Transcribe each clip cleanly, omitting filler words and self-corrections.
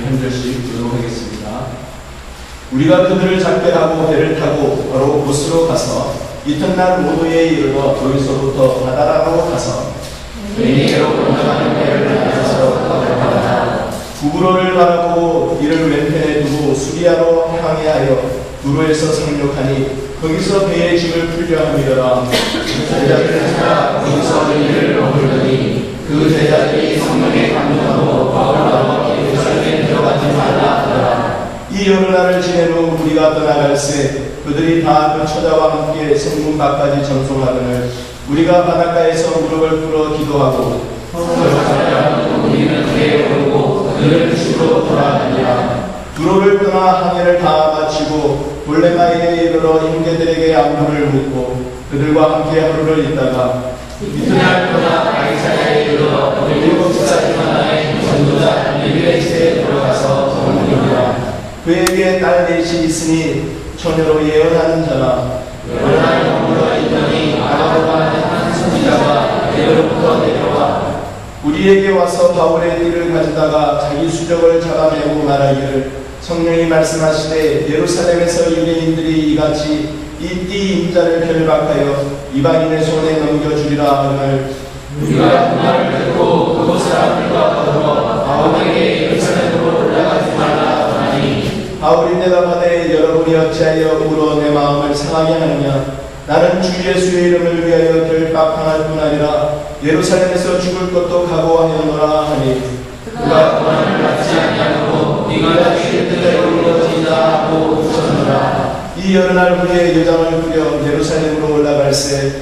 한 절씩 보도록 하겠습니다. 우리가 그들을 작별하고 배를 타고 바로 곳으로 가서 이튿날 모도에 이르러 거기서부터 바다라로 가서 베니게로 건너가는 배를 타서 건너가다가 구브로를 바라보고 이를 왼편에 두고 수리아로 향해 하여 두로에서 상륙하니 거기서 배의 짐을 풀려 함이더라. 제자들을 찾아 거기서 이를 머물더니 그 제자들이 성령에 감동하고 바울과 예루살렘에 들어가지 말라 하더라. 이 여러 날을 지낸 후 우리가 떠나갈새 그들이 다 그 처자와 함께 성문 밖까지 전송하거늘 우리가 바닷가에서 무릎을 꿇어 기도하고 우리는 배에 오르고 그들을 집으로 돌아가니라. 두로를 떠나 항해를 다 마치고 돌레마이에 이르러 형제들에게 안부를 묻고 그들과 함께 하루를 있다가 이튿날 떠나 가이사랴에 이르러 일곱 지파 중 하나의 전도자 리베이스에 들어가서 전문이라. 그에게 딸 넷이 있으니 처녀로 예언하는 자라. 여러 날 머물러 있더니 아가보가 한 선지자가 내게로부터 내려와 우리에게 와서 바울의 띠를 가져다가 자기 수적을 잡아내고 말하기를 성령이 말씀하시되 예루살렘에서 유대인들이 이같이 이 띠 임자를 결박하여 이방인의 손에 넘겨주리라 하늘 우리가 그 말을 듣고 그곳 사람들과 더불어 바울에게 예루살렘으로 올라가지 말라 하니 바울이 대답하되 여러분이 어찌하여 울어 내 마음을 상하게 하느냐. 나는 주 예수의 이름을 위하여 결박당할 뿐 아니라 예루살렘에서 죽을 것도 각오하였노라 하니 그가 고난을 받지 아니하고 네가 주의 뜻대로 이루어지자 하고 웃었노라. 이 여러 날 후에 여장을 부려 예루살렘으로 올라갈새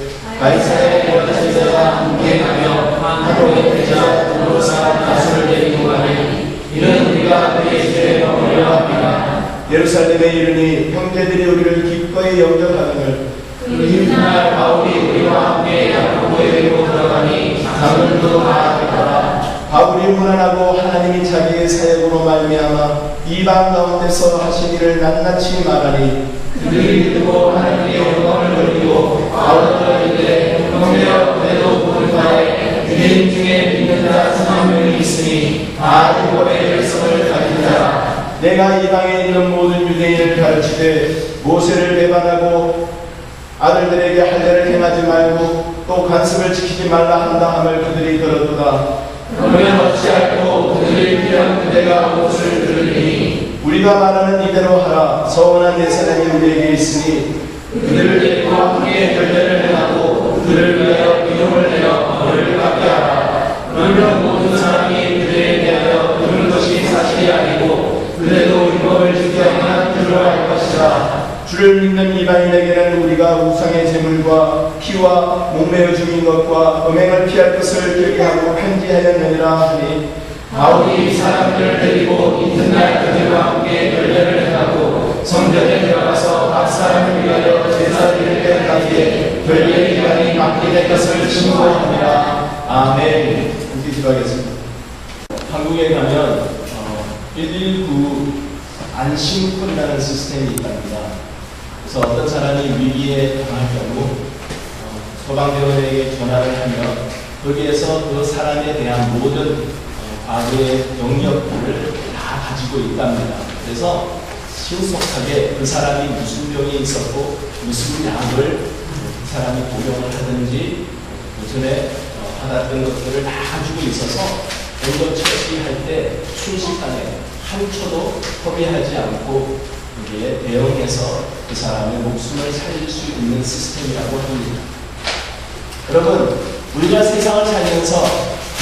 가이사랴에 여러 제자가 함께 가며 한 대자 두로사 나수를 데리고 가니 이는 우리가 그의 집에 머물려 합니다. 예루살렘에 이르니 형제들이 우리를 기꺼이 영접하거늘 그 이튿날 바울이 우리와 함께 야고보에게로 들어가니 장로들도 다 있더라. 바울이 무난하고 하나님이 자기의 사역으로 말미암아 이방 가운데서 하신 일을 낱낱이 말하니 그들이 듣고 하나님의 영광을 돌리고 바울을 이르되 형제여 그래도 모든 바에 유대인 중에 믿는 자 3명이 있으니 다 율법의 열성을 가진 자라. 내가 이방에 있는 모든 유대인을 가르치되 모세를 배반하고 아들들에게 할례를 행하지 말고 또 관습을 지키지 말라 한다 함을 그들이 들었도다. 그러면 어찌할꼬 그들이 필요한 그대가 무엇을 들으리니 우리가 말하는 이대로 하라. 서원한 네 사람이 우리에게 있으니 그들을 데리고 함께 결례를 행하고 그들을 위하여 비용을 내어 벌을 받게 하라. 그러면 모든 사람이 그들에 대하여 들은 것이 사실이 아니고 그래도 율법을 지켜 행한 줄로 알 것이라. 주를 믿는 이방인에게는 우리가 우상의 제물과 피와 목매어 죽인 것과 음행을 피할 것을 결의하고 편지하였느니라 하니 바울이 사람들을 데리고 이튿날 그들과 함께 결례를 행하고 성전에 들어가서 각 사람을 위하여 제사 드릴 때까지 결례 기간이 막게 될 것을 신고합니다. 아멘. 함께 기도하겠습니다. 한국에 가면 119 안심콜이라는 시스템이 있답니다. 그래서 어떤 사람이 위기에 당할 경우 소방대원에게 전화를 하면 거기에서 그 사람에 대한 모든 과거의 영역들을 다 가지고 있답니다. 그래서 신속하게 그 사람이 무슨 병이 있었고 무슨 약을 그 사람이 복용을 하든지 그 전에 받았던 것들을 다 가지고 있어서 응급 처치할 때 순식간에 한 초도 허비하지 않고 여기에 대응해서 그 사람의 목숨을 살릴 수 있는 시스템이라고 합니다. 여러분, 우리가 세상을 살면서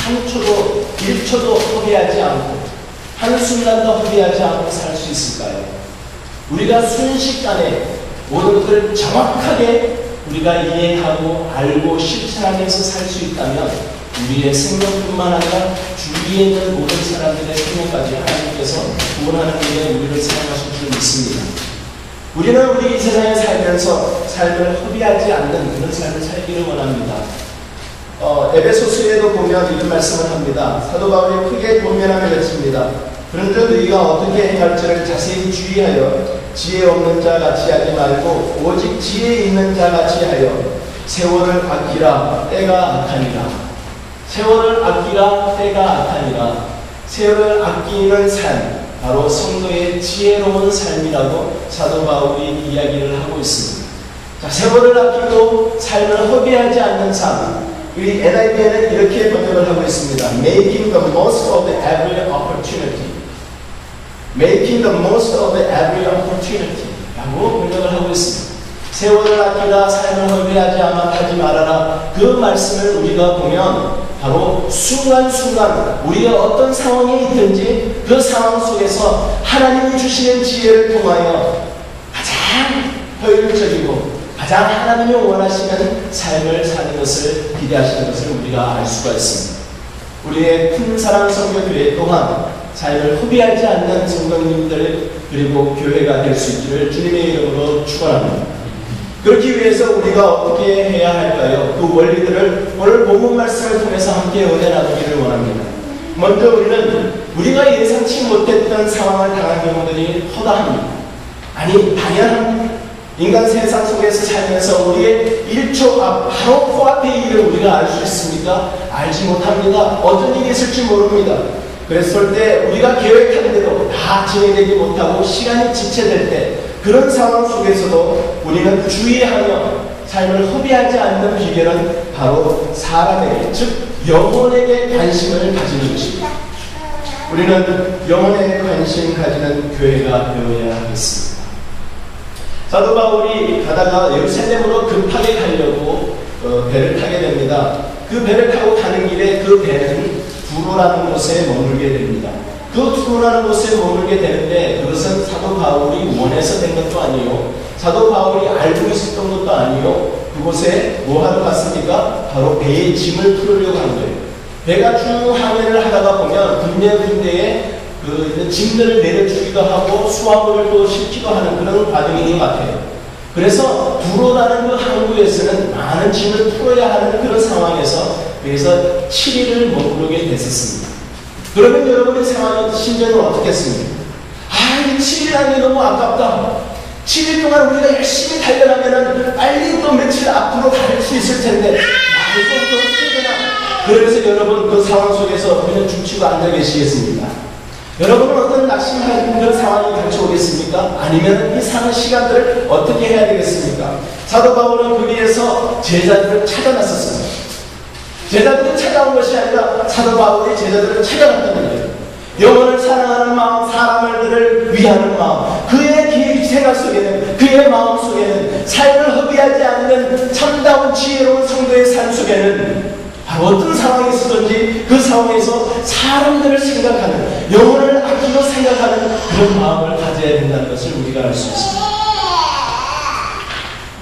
한 초도, 1초도 허비하지 않고 한순간도 허비하지 않고 살 수 있을까요? 우리가 순식간에 모든 것을 정확하게 우리가 이해하고 알고 실천하면서 살 수 있다면 우리의 생명뿐만 아니라 주위에 있는 모든 사람들의 생명까지 하나님께서 구원하는 일에 우리를 사용하실 줄 믿습니다. 우리는 우리 이 세상에 살면서 삶을 허비하지 않는 그런 삶을 살기를 원합니다. 에베소서에도 보면 이런 말씀을 합니다. 사도 바울이 크게 권면하며 외칩니다. 그런데 너희가 어떻게 행할지를 자세히 주의하여 지혜 없는 자 같이 하지 말고 오직 지혜 있는 자 같이 하여 세월을 아끼라. 때가 악하니라. 세월을 아끼라. 때가 악하니라. 세월을 아끼는 삶, 바로 성도의 지혜로운 삶이라고 사도 바울이 이야기를 하고 있습니다. 자, 세월을 아끼고 삶을 허비하지 않는 삶. 우리 NIV에는 이렇게 번역을 하고 있습니다. Making the most of every opportunity. Making the most of every opportunity. 라고 번역을 하고 있습니다. 세월을 아끼라 삶을 허비하지 말아라. 그 말씀을 우리가 보면 바로 순간순간 우리가 어떤 상황에 있든지 그 상황 속에서 하나님이 주시는 지혜를 통하여 가장 효율적이고 가장 하나님이 원하시는 삶을 사는 것을 기대하시는 것을 우리가 알 수가 있습니다. 우리의 큰 사랑 성교교회 또한 삶을 허비하지 않는 성도님들 그리고 교회가 될 수 있기를 주님의 이름으로 축원합니다. 그렇기 위해서 우리가 어떻게 해야 할까요? 그 원리들을 오늘 본문 말씀을 통해서 함께 은혜 나누기를 원합니다. 먼저 우리가 예상치 못했던 상황을 당한 경우들이 허다합니다. 아니 당연합니다. 인간 세상 속에서 살면서 우리의 1초 앞 바로 코앞의 일을 우리가 알 수 있습니까? 알지 못합니다. 어떤 일이 있을지 모릅니다. 그랬을 때 우리가 계획한 대로 다 진행되지 못하고 시간이 지체될 때 그런 상황 속에서도 우리는 주의하며 삶을 허비하지 않는 비결은 바로 사람에게, 즉 영혼에게 관심을 가지는 것입니다. 우리는 영혼에 관심 가지는 교회가 되어야 하겠습니다. 사도 바울이 가다가 예루살렘으로 급하게 가려고 배를 타게 됩니다. 그 배를 타고 가는 길에 그 배는 두로라는 곳에 머물게 됩니다. 그 두로라는 곳에 머물게 되는데 그것은 사도 바울이 원해서 된 것도 아니요, 사도 바울이 알고 있었던 것도 아니요, 그곳에 뭐 하러 갔습니까? 바로 배의 짐을 풀으려고 한 거예요. 배가 쭉 항해를 하다가 보면 군데군데에 그 짐들을 내려주기도 하고 수화물을 또 싣기도 하는 그런 과정인 것 같아요. 그래서 두로라는 그 항구에서는 많은 짐을 풀어야 하는 그런 상황에서 그래서 7일을 머무르게 됐었습니다. 그러면 여러분의 상황이 심정은 어떻겠습니까? 이 7일 하는 게 너무 아깝다. 7일 동안 우리가 열심히 달려가면 빨리 또 며칠 앞으로 갈 수 있을 텐데 이것도 어떻게 되나? 그래서 여러분 그 상황 속에서 그냥 죽치고 앉아 계시겠습니까? 여러분은 어떤 낙심한 그런 상황이 닥쳐오겠습니까? 아니면 이 사는 시간들을 어떻게 해야 되겠습니까? 사도 바울은 거기에서 제자들을 찾아 나섰습니다. 제자들이 찾아온 것이 아니라 사도 바울이 제자들을 찾아갔다는 거예요. 영혼을 사랑하는 마음, 사람들을 위하는 마음, 그의 생각 속에는, 그의 마음 속에는 삶을 허비하지 않는 참다운 지혜로운 성도의 삶 속에는 바로 어떤 상황이 있었든지 그 상황에서 사람들을 생각하는, 영혼을 아끼고 생각하는 그런 마음을 가져야 된다는 것을 우리가 알 수 있습니다.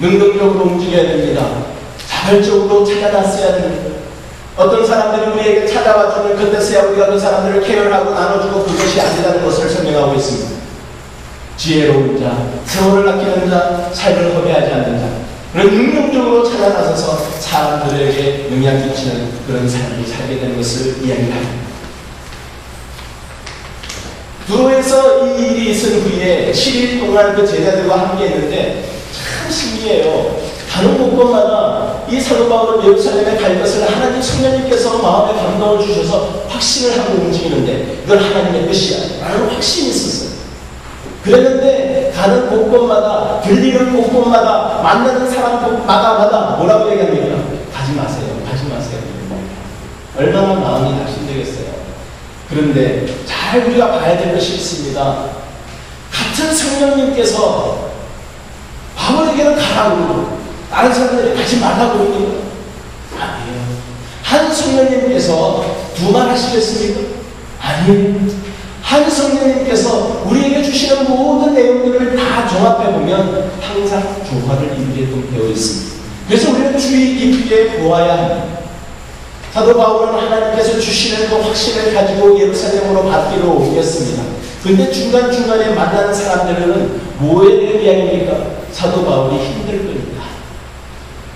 능동적으로 움직여야 됩니다. 자발적으로 찾아놨어야 됩니다. 어떤 사람들이 우리에게 찾아와주는 그때서야 우리가 그 사람들을 케어하고 나눠주고 그것이 아니라는 것을 설명하고 있습니다. 지혜로운 자, 세월을 아끼는 자, 삶을 허비하지 않는 자, 그런 능력적으로 찾아나서서 사람들에게 영향 끼치는 그런 삶을 살게 되는 것을 이야기합니다. 두로에서 이 일이 있은 후에 7일 동안 그 제자들과 함께 했는데 참 신기해요. 가는 곳곳마다 이 사도 바울은 예루살렘에 갈 것을 하나님 성령님께서 마음에 감동을 주셔서 확신을 하고 움직이는데 이건 하나님의 뜻이야 라는 확신이 있었어요. 그랬는데 가는 곳곳마다, 들리는 곳곳마다, 만나는 사람마다 뭐라고 얘기합니까? 가지 마세요. 가지 마세요. 얼마나 마음이 낙심되겠어요. 그런데 잘 우리가 봐야 될 것이 있습니다. 같은 성령님께서 바울에게는 가라고 그러고 다른 사람들이 가지 말라고 그러니까 아니에요. 한 성령님께서 두 말 하시겠습니까? 아니에요. 한 성령님께서 우리에게 주시는 모든 내용들을 다 종합해보면 항상 조화를 이루게끔 되어 있습니다. 그래서 우리는 주의 깊게 보아야 합니다. 사도 바울은 하나님께서 주시는 그 확신을 가지고 예루살렘으로 받기로 옮겼습니다. 근데 중간중간에 만나는 사람들은 뭐에 대한 이야기입니까? 사도 바울이 힘들 겁니다.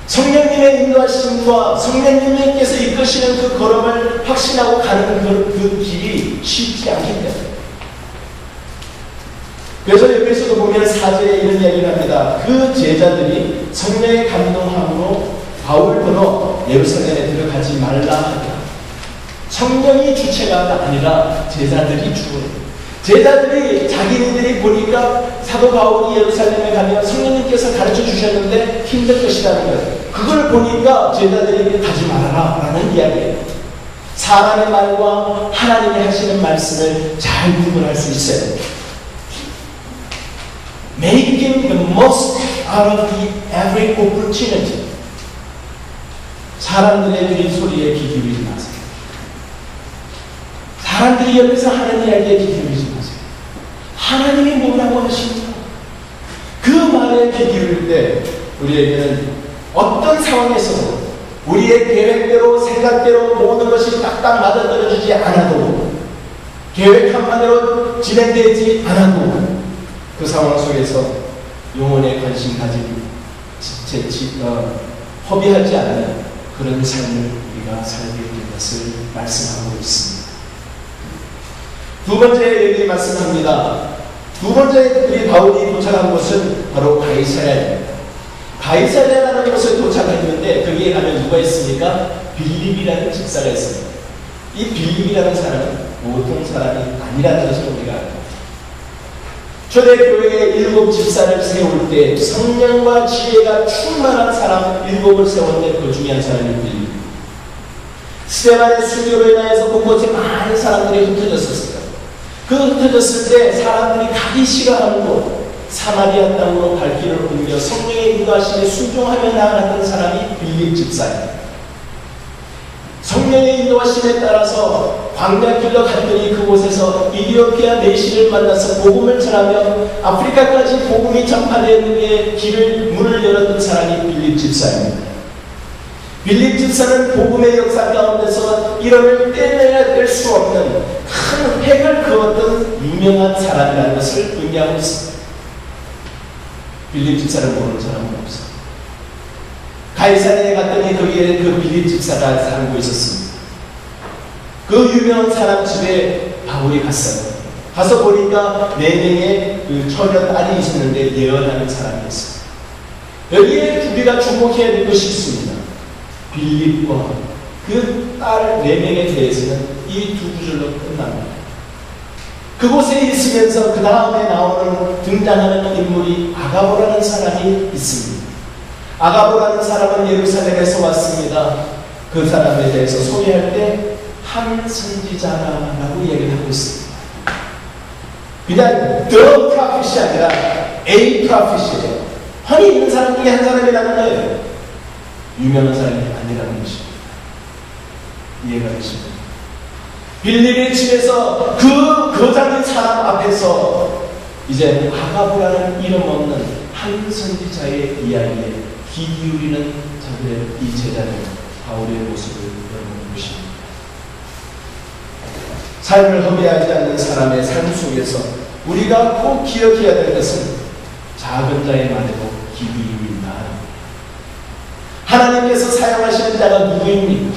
성령님의 인도하심과 성령님께서 이끄시는 그 걸음을 확신하고 가는 그 길이 쉽지 않기 때문에. 그래서 여기서도 보면 4절에 이런 이야기를 합니다. 그 제자들이 성령의 감동함으로 바울도 예루살렘에 들어가지 말라 하더라. 성령이 주체가 아니라 제자들이 주어요. 제자들이 자기네들이 보니까 사도 바울이 예루살렘에 가면 성령님께서 가르쳐 주셨는데 힘들 것이라는 거예요. 그걸 보니까 제자들이 가지 말아라 라는 이야기예요. 사람의 말과 하나님이 하시는 말씀을 잘 구분할 수 있어요. Making the most out of every opportunity. 사람들의 주린 소리에 귀 기울이지 마세요. 사람들이 옆에서 하는 이야기에 귀 기울이지 마세요. 하나님이 뭐라고 하십니까? 그 말에 귀 기울일 때 우리에게는 어떤 상황에서도 우리의 계획대로 생각대로 모든 것이 딱딱 맞아떨어지지 않아도 계획한 바대로 진행되지 않아도 그 상황 속에서 영혼에 관심 가지고 허비하지 않는 그런 삶을 우리가 살게 될 것을 말씀하고 있습니다. 두 번째 얘기 말씀합니다. 두 번째 우리 바울이 도착한 곳은 바로 가이사랴입니다. 가이사랴라는 곳에 도착했는데 거기에 가면 누가 있습니까? 빌립이라는 집사가 있습니다. 이 빌립이라는 사람은 보통 사람이 아니라는 것을 우리가 알고 초대교회에 7 집사를 세울 때 성령과 지혜가 충만한 사람 7을 세웠는데 그 중에 한 사람이 빌립. 스데반의 순교로 인하여서 곳곳에 많은 사람들이 흩어졌었어요. 그 흩어졌을 때 사람들이 가기 싫어하는 곳 사마리아 땅으로 갈 길을 옮겨 성령의 인도하심에 순종하며 나아갔던 사람이 빌립 집사입니다. 성령의 인도하심에 따라서 광야길로 갔더니 그곳에서 이디오피아 내시를 만나서 복음을 전하며 아프리카까지 복음이 전파되는 데 길을 문을 열었던 사람이 빌립 집사입니다. 빌립 집사는 복음의 역사 가운데서 이름을 떼내야 될 수 없는 큰 획을 그었던 유명한 사람이라는 것을 의미하고 있습니다. 빌립 집사를 모르는 사람은 없어요. 가이사랴에 갔더니 거기에 그 빌립 집사가 살고 있었습니다. 그 유명한 사람 집에 바울이 갔어요. 가서 보니까 4명의 그 처녀 딸이 있었는데 예언하는 사람이었어요. 여기에 우리가 주목해야 될 것이 있습니다. 빌립과 그 딸 4명에 대해서는 이 두 구절로 끝납니다. 그곳에 있으면서 그 다음에 나오는 등장하는 인물이 아가보라는 사람이 있습니다. 아가보라는 사람은 예루살렘에서 왔습니다. 그 사람에 대해서 소개할 때 한 선지자라고 얘기를 하고 있습니다. 그냥 the prophet이 아니라 a prophet이에요. 흔히 있는 사람 중에 한 사람이라는 거예요. 유명한 사람이 아니라는 것입니다. 이해가 되십니까? 빌립의 집에서 그 거장인 사람 앞에서 이제 아가보라는 이름 없는 한 선지자의 이야기에 귀 기울이는 자들의 이 제자들 바울의 모습을 여러분 보십니다. 삶을 허비하지 않는 사람의 삶 속에서 우리가 꼭 기억해야 될 것은 작은 자의 말에도 귀 기울인다. 하나님께서 사용하시는 자가 누구입니까?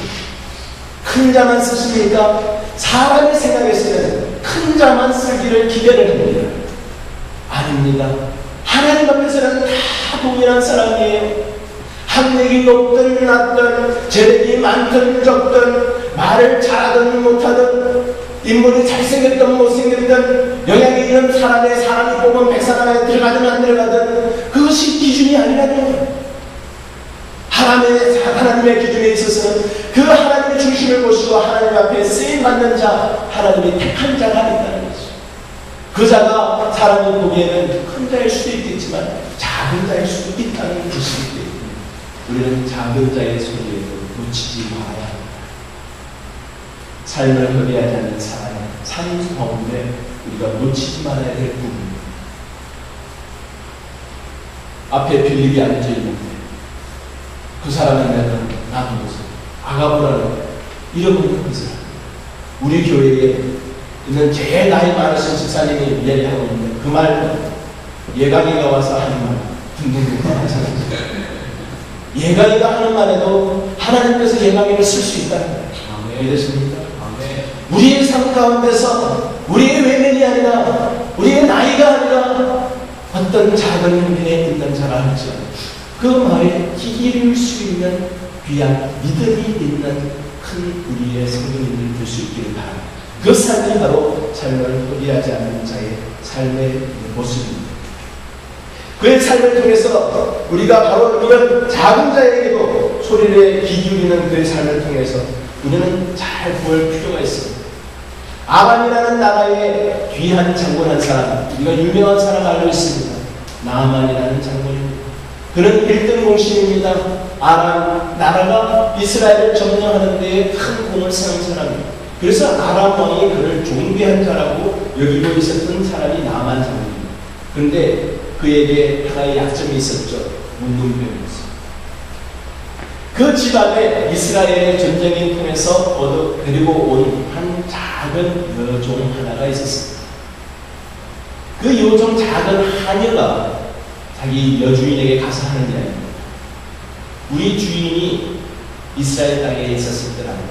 큰 자만 쓰십니까? 사람의 생각에서는 큰 자만 쓰기를 기대를 합니다. 아닙니다. 하나님 앞에서는 다 동일한 사람이에요. 학력이 높든 낮든 재력이 많든 적든 말을 잘하든 못하든 인물이 잘생겼든 못생겼든 영향이 있는 사람이 뽑은 백사람에 들어가든 안 들어가든 그것이 기준이 아니라는 거예요. 하나님의 기준에 있어서는 그 하나님의 중심을 보시고 하나님 앞에 쓰임받는 자, 하나님이 택한 자가 있다는 거죠. 그 자가 사람이 보기에는 큰 자일 수도 있겠지만 작은 자일 수도 있다는 것이기 때문에 우리는 작은 자의 소리에도 놓치지 말아야 합니다. 삶을 허비하지 않는 사람의 삶 가운데 우리가 놓치지 말아야 될 부분입니다. 앞에 빌립이 앉아 있는데 그 사람은 내가 나도 모습 아가보라는 이름 없는 그 사람. 우리 교회에 있는 제일 나이 많으신 집사님이 이야기하고 있는데 그 말은 예강이가 와서 하는 말 듣는 거 마찬가지예요. 예강이가 하는 말에도 하나님께서 예강이를 쓸 수 있다는 거예요. 이해되십니까? 우리의 삶 가운데서 우리의 외면이 아니라 우리의 나이가 아니라 어떤 작은 일에 있는 자라 할지라도 그 말에 귀 기울일 수 있는 귀한 믿음이 있는 큰 우리의 성도님들 될 수 있기를 바랍니다. 그 삶이 바로 삶을 포기하지 않는 자의 삶의 모습입니다. 그의 삶을 통해서 우리가 바로 이런 작은 자에게도 소리를 귀 기울이는 그의 삶을 통해서 우리는 잘 볼 필요가 있습니다. 아람이라는 나라의 귀한 장군 한 사람, 우리가 유명한 사람 알고 있습니다. 나아만이라는 장군입니다. 그는 1등 공신입니다. 아람 나라가 이스라엘을 점령하는 데에 큰 공을 세운 사람입니다. 그래서 아람 왕이 그를 존귀한 자라고 여기고 있었던 사람이 나아만 장군입니다. 그런데 그에게 하나의 약점이 있었죠. 문둥병이었어요. 그 집안에 이스라엘의 전쟁을 통해서 데리고 온 한 작은 여종 하나가 있었습니다. 그 여종 작은 하녀가 자기 여주인에게 가서 하는 이야기입니다. 우리 주인이 이스라엘 땅에 있었을 때라면,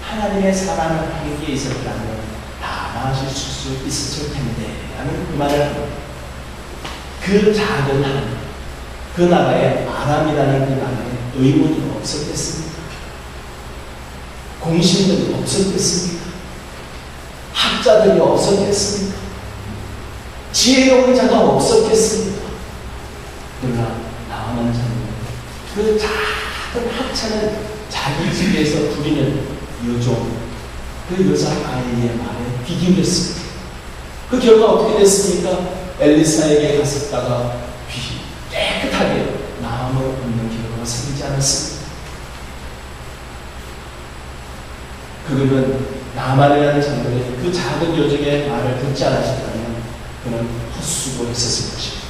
하나님의 사랑을 함께 있었더라면 다 나아질 수 있었을 텐데 라는 그 말을 합니다. 그 작은 하녀, 그 나라에 아람이라는 그 나라에 의문이 없었겠습니까? 공신들이 없었겠습니까? 학자들이 없었겠습니까? 지혜로운 자가 없었겠습니까? 그러나 나아만 장군, 그 작은 학자는 자기 집에서 부리는 여종, 그 여자 아이의 말에 귀 기울였습니다. 그 결과 어떻게 됐습니까? 엘리사에게 갔었다가 깨끗하게 나음을 얻는 결과가 생기지 않았습니다. 그러면 나만이라는 장군이 그 작은 여종의 말을 듣지 않았다면 그는 헛수고했었을 것입니다.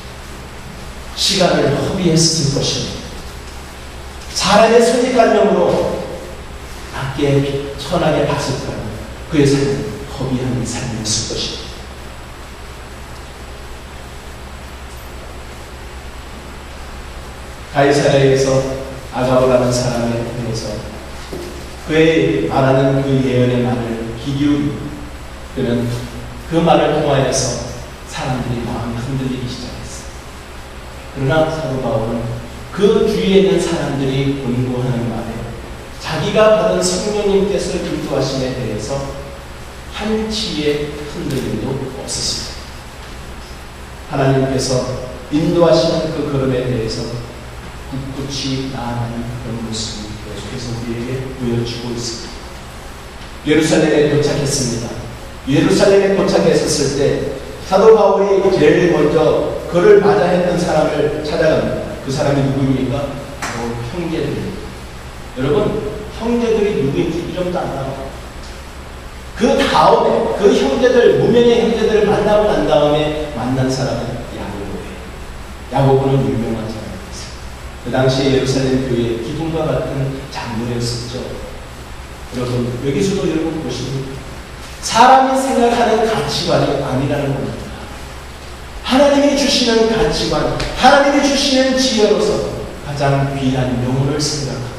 시간을 허비했을 것입니다. 사람의 선입관념으로 낮게 천하게 봤을 때는 그의 삶은 허비한 삶이었을 것입니다. 가이사랴에서 아가보라는 사람에 대해서 그의 말하는 그 예언의 말을 귀 기울이고 그는 그 말을 통하여서 사람들이 마음이 흔들리기 시작했어요. 그러나 사도 바울은 그 주위에 있는 사람들이 권고하는 말에 자기가 받은 성령님께서 인도하심에 대해서 한치의 흔들림도 없었습니다. 하나님께서 인도하시는 그 걸음에 대해서 굳굳이 나아가는 그런 모습을 계속해서 우리에게 보여주고 있습니다. 예루살렘에 도착했습니다. 예루살렘에 도착했었을 때 사도 바울이 제일 먼저 그를 맞이했던 사람을 찾아갑니다. 그 사람이 누구입니까? 바로 형제들입니다. 여러분, 형제들이 누구인지 이름도 안 나와요. 그 다음에 그 형제들, 무명의 형제들을 만나고 난 다음에 만난 사람은 야고보예요. 야고보는 유명한 사람이었어요. 그 당시에 예루살렘 교회의 기둥과 같은 장로였었죠. 여러분, 여기서도 여러분 보시면 사람이 생각하는 가치관이 아니라는 겁니다. 하나님이 주시는 가치관, 하나님이 주시는 지혜로서 가장 귀한 영혼을 생각하고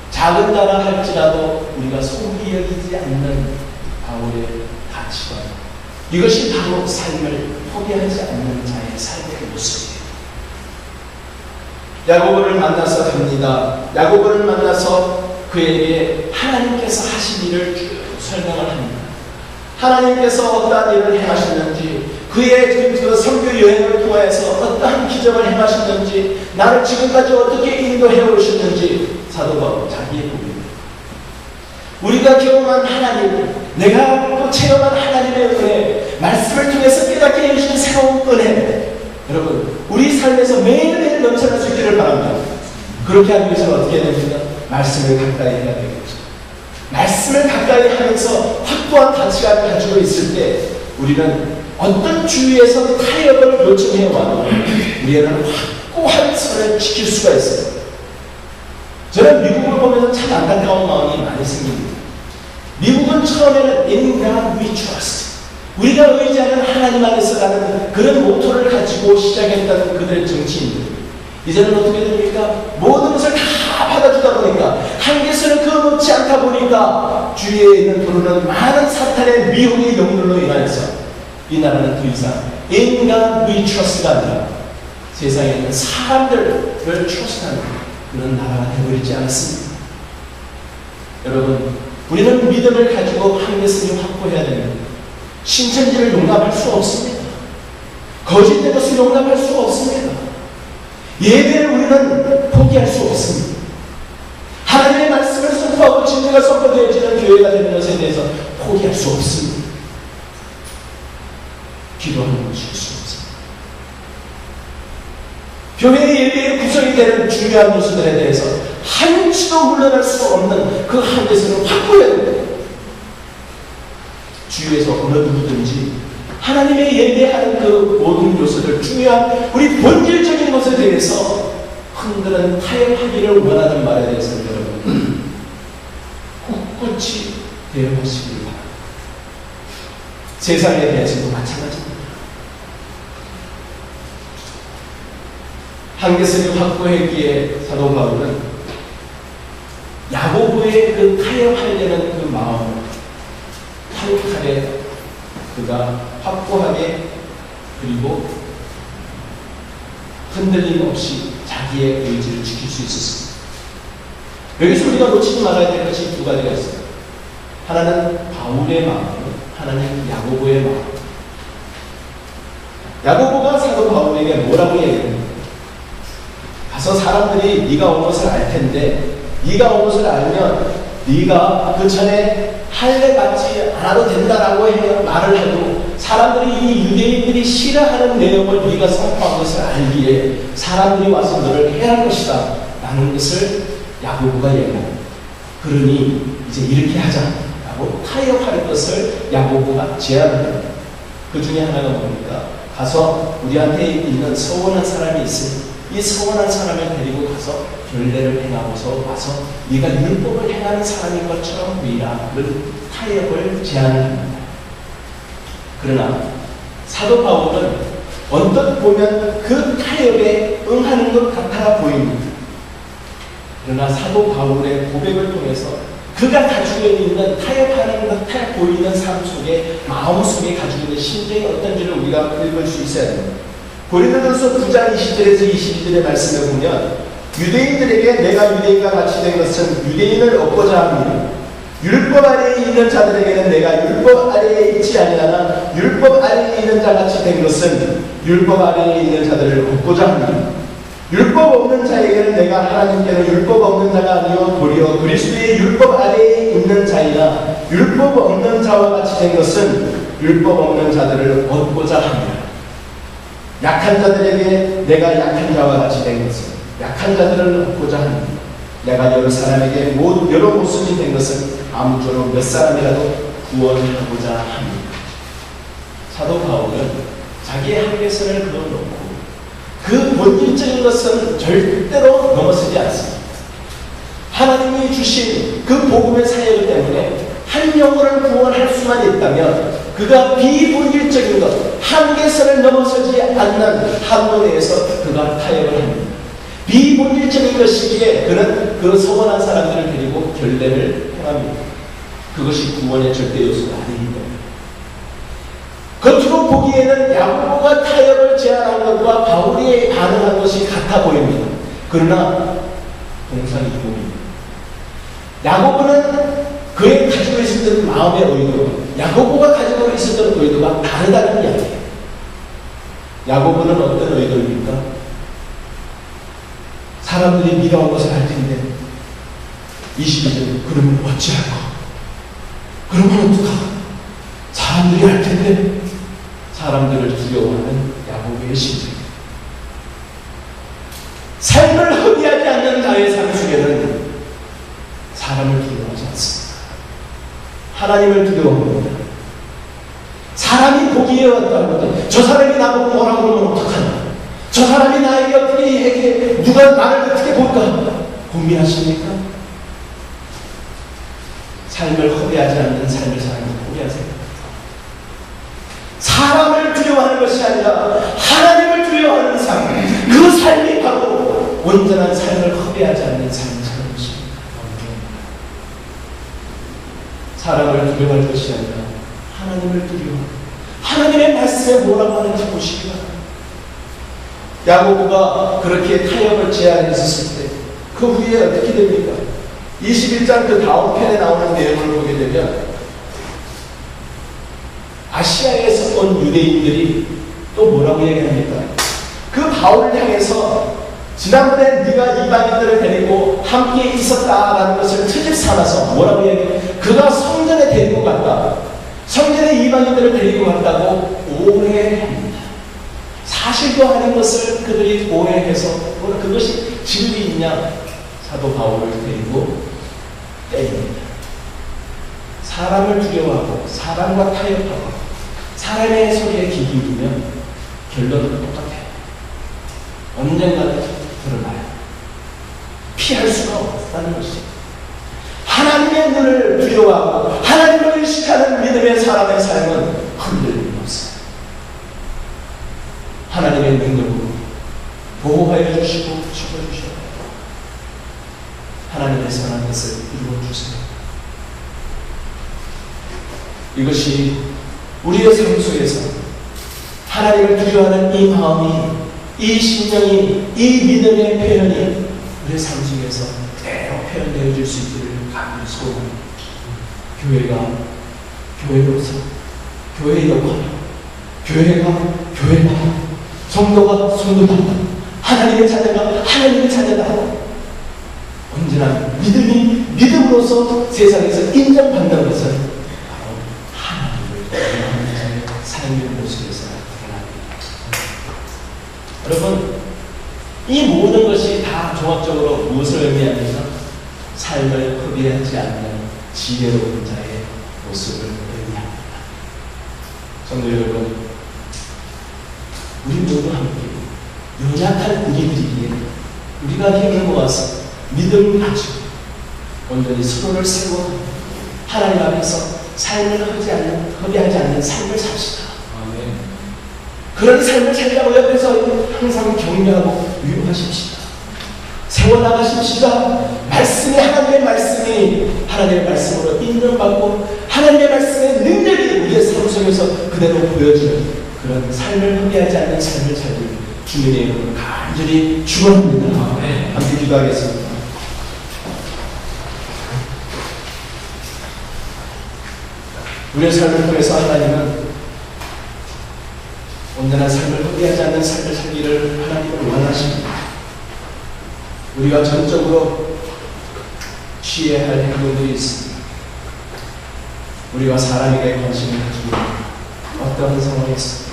작은 나라 할지라도 우리가 소홀히 여기지 않는 바울의 가치관, 이것이 바로 삶을 포기하지 않는 자의 삶의 모습이에요. 야고보를 만나서 갑니다. 야고보를 만나서 그에게 하나님께서 하신 일을 쭉 설명을 합니다. 하나님께서 어떠한 일을 행하셨는지, 그의 그 선교 여행을 통해서 어떠한 기적을 행하셨는지, 나를 지금까지 어떻게 인도해 오셨는지 사도 바울 자기의 복입니다. 우리가 경험한 하나님, 내가 또 체험한 하나님의 은혜, 말씀을 통해서 깨닫게 해주신 새로운 은혜, 여러분 우리 삶에서 매일매일 넘쳐날 수 있기를 바랍니다. 그렇게 하기 위해서는 어떻게 해야 됩니까? 말씀을 가까이 해야 되겠죠. 말씀을 가까이 하면서 확고한 가치관을 가지고 있을 때 우리는 어떤 주위에서 타협을 요청해와도 우리는 확고한 선을 지킬 수가 있어요. 저는 미국을 보면서 참 안타까운 마음이 많이 생깁니다. 미국은 처음에는 In God we trust, 우리가 의지하는 하나님 안에서 가는 그런 모토를 가지고 시작했다는 그들의 정치인들, 이제는 어떻게 됩니까? 모든 것을 다 받아주다 보니까, 한계선을 그어놓지 않다 보니까 주위에 있는 부르는 많은 사탄의 미혹의 영들로 인하여서 이 나라는 더 이상 In God we trust가 아니라 세상에 있는 사람들을 trust하는 그런 나라가 되어버리지 않았습니다. 여러분, 우리는 믿음을 가지고 한계성을 확보해야 됩니다. 신천지를 용납할 수 없습니다. 거짓된 것을 용납할 수 없습니다. 예배를 우리는 포기할 수 없습니다. 하나님의 말씀을 선포하고 진리가 선포되어지는 교회가 되는 것에 대해서 포기할 수 없습니다. 기도하는 것일 수 없습니다. 교회의 예배의 구성이 되는 중요한 요소들에 대해서 한치도 물러날 수 없는 그 한계선을 확보해야 됩니다. 주위에서 어느 누구든지 하나님의 예배하는 그 모든 요소들, 중요한 우리 본질적인 것에 대해서 흔드는 타협하기를 원하는 말에 대해서 여러분 꿋꿋이 대응하시길 바랍니다. 세상에 대해서도 마찬가지입니다. 한계선을 확보했기에 사도 바울은 야고보의 그 타협하려는 그 마음을 타협하되 그가 확고하게 그리고 흔들림 없이 자기의 의지를 지킬 수 있었습니다. 여기서 우리가 놓치지 말아야 될 것이 두 가지가 있습니다. 하나는 바울의 마음, 하나는 야고보의 마음. 야고보가 사도 바울에게 뭐라고 얘기합니까? 가서 사람들이 네가 온 것을 알 텐데 네가 온 것을 알면 네가 그 전에 할례 받지 않아도 된다라고 말을 해도 사람들이 이 유대인들이 싫어하는 내용을 네가 선포한 것을 알기에 사람들이 와서 너를 해할 것이다 라는 것을 야고보가 얘기합니다. 그러니 이제 이렇게 하자라고 타협할 것을 야고보가 제안합니다. 그 중에 하나가 뭡니까? 가서 우리한테 있는 서원한 사람이 있으니 이 서원한 사람을 데리고 가서 결례를 행하고서 와서 네가 율법을 행하는 사람인 것처럼 보이라는 타협을 제안합니다. 그러나 사도 바울은 언뜻 보면 그 타협에 응하는 것 같아 보입니다. 그러나 사도 바울의 고백을 통해서 그가 가지고 있는 타협하는 것 같아 보이는 삶 속에 마음 속에 가지고 있는 심정이 어떤지를 우리가 읽을 수 있어야 됩니다. 고린도전서 9장 20절에서 22절의 말씀을 보면 유대인들에게 내가 유대인과 같이 된 것은 유대인을 얻고자 합니다. 율법 아래에 있는 자들에게는 내가 율법 아래에 있지 아니하나 율법 아래에 있는 자같이 된 것은 율법 아래에 있는 자들을 얻고자 합니다. 율법 없는 자에게는 내가 하나님께는 율법 없는 자가 아니요 도리어 그리스도의 율법 아래에 있는 자이나 율법 없는 자와 같이 된 것은 율법 없는 자들을 얻고자 합니다. 약한 자들에게 내가 약한 자와 같이 된 것은 약한 자들을 얻고자 합니다. 내가 여러 사람에게 여러 모습이 된 것은 아무쪼록 몇 사람이라도 구원하고자 합니다. 사도 바울은 자기의 한계선을 그어놓고 그 본질적인 것은 절대로 넘어서지 않습니다. 하나님이 주신 그 복음의 사역 때문에 한 영혼을 구원할 수만 있다면 그가 비본질적인 것, 한계선을 넘어서지 않는 한도 내에서 그가 타협을 합니다. 비본질적인 것이기에 그는 그 서원한 사람들을 데리고 결례를 행합니다. 그것이 구원의 절대 요소가 아닙니다. 겉으로 보기에는 야고보가 타협을 제안한 것과 바울이 반응한 것이 같아 보입니다. 그러나 동상이동입니다. 야고보는 그의 가지고 있었던 마음의 의도, 야고보가 가지고 있었던 의도가 다르다는 이야기예요. 야고보는 어떤 의도입니까? 사람들이 네가 온 것을 알 텐데 22절 그러면 어찌할까? 그러면 어떡하? 사람들이 알 텐데 사람들을 두려워하는 야고보의 심정입니다. 삶을 허비하지 않는 자의 삶 속에는 사람을 두려워하지 않습니다. 하나님을 두려워합니다. 사람이 보기에 어떠하거든 저 사람이 나보고 뭐라 그러면 어떡하나? 저 사람이 나에게 어떻게 얘기해? 누가 나를 어떻게 볼까? 고민하십니까? 삶을 허비하지 않는 삶을 사는 포기하세요. 사람을 두려워하는 것이 아니라 하나님을 두려워하는 삶, 그 삶이 바로 온전한 삶을 허비하지 않는 삶을 사는 것입니다. 사람을 두려워할 것이 아니라 하나님을 두려워하고 하나님의 말씀에 뭐라고 하는지 보시기 바랍니다. 야고보가 그렇게 타협을 제안했었을 때 그 후에 어떻게 됩니까? 21장 그 다음 편에 나오는 내용을 보게 되면 아시아에서 온 유대인들이 또 뭐라고 얘기합니까? 그 바울을 향해서 지난번에 네가 이방인들을 데리고 함께 있었다라는 것을 트집 삼아서 뭐라고 얘기해요? 그가 성전에 데리고 갔다. 성전에 이방인들을 데리고 갔다고 오해합니다. 사실도 아닌 것을 그들이 오해해서 그것이 진리 있냐? 사도 바울을 데리고 때립니다. 사람을 두려워하고 사람과 타협하고 사람의 소리에 귀 기울이면 결론은 똑같아요. 언젠가는 드러나요. 피할 수가 없다는 것이. 하나님의 눈을 두려워하고 하나님을 의식하는 믿음의 사람의 삶은 흔들림이 없어요. 하나님의 능력으로 보호하여 주시고 지켜주셔야 돼요. 하나님의 선한 것을 이루어주세요. 이것이 우리의 삶 속에서 하나님을 두려워하는 이 마음이, 이 심령이, 이 믿음의 표현이 우리의 삶 속에서 그대로 표현되어질 수 있기를 간절히 소원합니다. 교회가 교회로서 교회의 역할, 교회가 성도가 성도다, 하나님의 자녀가 하나님의 자녀다. 언제나 믿음으로서 세상에서 인정받는 것은 바로 하나님을 삶의 모습에서 나타납니다. 여러분, 이 모든 것이 다 종합적으로 무엇을 의미합니까? 삶을 허비하지 않는 지혜로운 자의 모습을 의미합니다. 성도 여러분, 우리 모두 함께 연약한 우리들이기에 우리가 힘을 모아서 믿음을 가지고 온전히 서로를 세워 하나님 앞에서 삶을 허비하지 않는 삶을 삽시다. 아멘. 그런 삶을 살려고 옆에서 항상 격려하고 위로하십시다. 세워나가십시다. 말씀이 하나님의 말씀으로 인정받고 하나님의 말씀의 능력이 우리의 삶 속에서 그대로 보여주는 그런 삶을 허비하지 않는 삶을 살기 주님의 이름으로 간절히 축원합니다. 함께 기도하겠습니다. 우리의 삶을 통해서 하나님은 온전한 삶을 허비하지 않는 삶을 살기를 하나님은 원하십니다. 우리가 전적으로 취해야 할 행동들이 있습니다. 우리가 사람에게 관심을 가지고 어떤 상황에서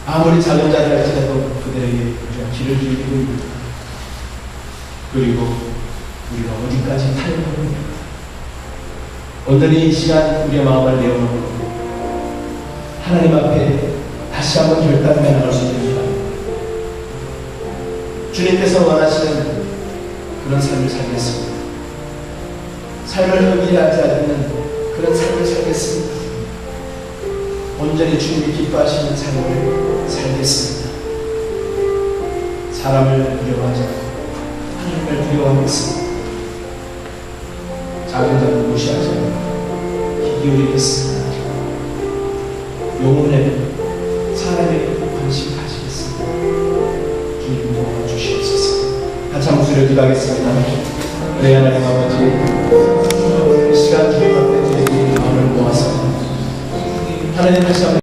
아무리 작은 자를 할지라도 그들에게 우리가 길을 주기고 있습니다. 그리고 우리가 어디까지 타협하고 있는가? 온전히 이 시간 우리의 마음을 내어놓고 하나님 앞에 다시 한번 결단해 나갈 수 있는 시간입니다. 주님께서 원하시는 그런 삶을 살겠습니다. 삶을 허비하지 않는 그런 삶을 살겠습니다. 온전히 주님이 기뻐하시는 삶을 살겠습니다. 사람을 두려워하지 않고 하나님을 두려워하겠습니다. 작은 자를 무시하지 않고 귀 기울이겠습니다. 영혼에 사람에게 관심 가지겠습니다. 주님 도와주시옵소서. 같이 한번 목소리를 기도하겠습니다. 네, 하나님 아버지, 이 시간 주님 앞에 드리기 마음을 모아서 하나님 다시 한번